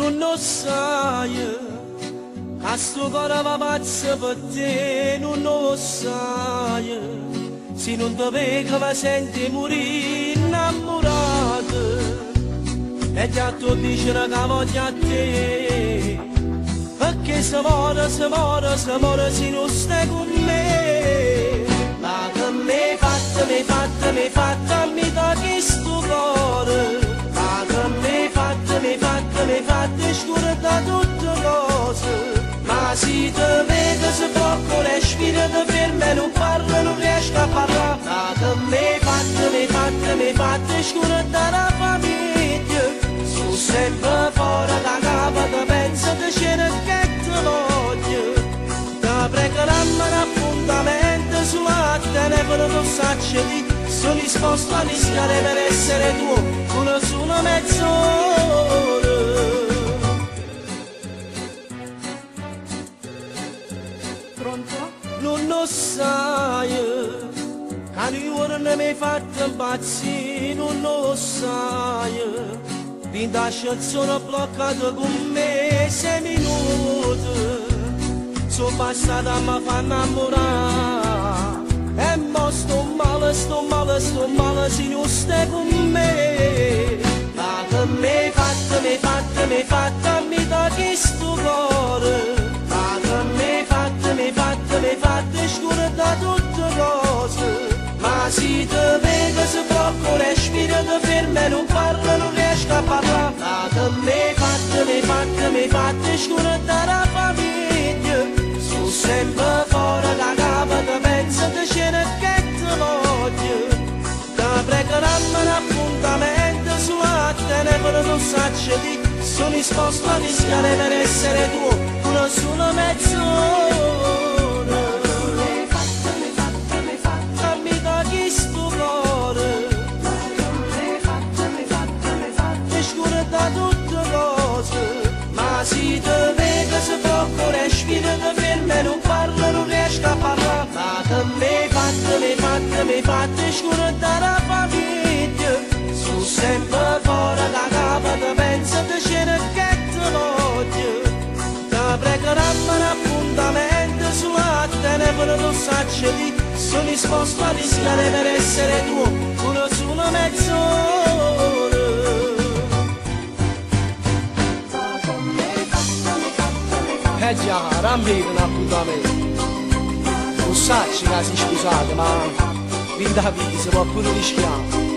non lo sai, a sto cuore va pazzo per te, non lo sai, se non ti vedo mi senti morire innamorato, e già tu dici che voglio a te, perché se muore, se muore, se muore se non stai con me, ma che mi hai fatto, mi hai fatto, mi hai fatto, mi togli sto cuore. Mi fate scurare tutte cose, ma se ti vedo se poco respiro di fermo non parlo, non riesco a parlare, ma che mi fate scurare la famiglia, sono sempre fuori da capo, ti penso di scena che ti voglio, ti pregheranno un appuntamento sulla telefono, non saccio di, sono disposto a rischiare per essere tuo, con solo mezz'ora. Non lo sai, che ora ne mi hai fatto impazzire, non lo sai, fin da sono bloccato con me 6 minuti, sono passata a mi far innamorare, e mo sto male, se non stai con me, ma che mi hai fatto, mi togli sto cuore. Mi fate scure da tutte cose, ma se ti vedo se poco respiro di fermo e non parlo, non riesco a parlare, ma che mi fate scure dalla famiglia, sono sempre fuori da capo, ti penso di scena che ti voglio, ti pregheranno un appuntamento sulla telefono, non saccio di, sono disposto a rischiare per essere tuo, una sola mezz'ora. Ma se ti vedo se poco respiro di fermo e non parlo, non riesco a parlare, ma che mi fate scure dalla famiglia, sono sempre fuori da capo, ti penso di scena che ti voglio, ti pregheranno un appuntamento sulla telefono, non saccio di, sono disposto a rischiare per essere tuo, una sola mezz'ora. Eh già, rambire un appuntamento. Non sacci che si scusate, ma in da vita si può pure rischiare.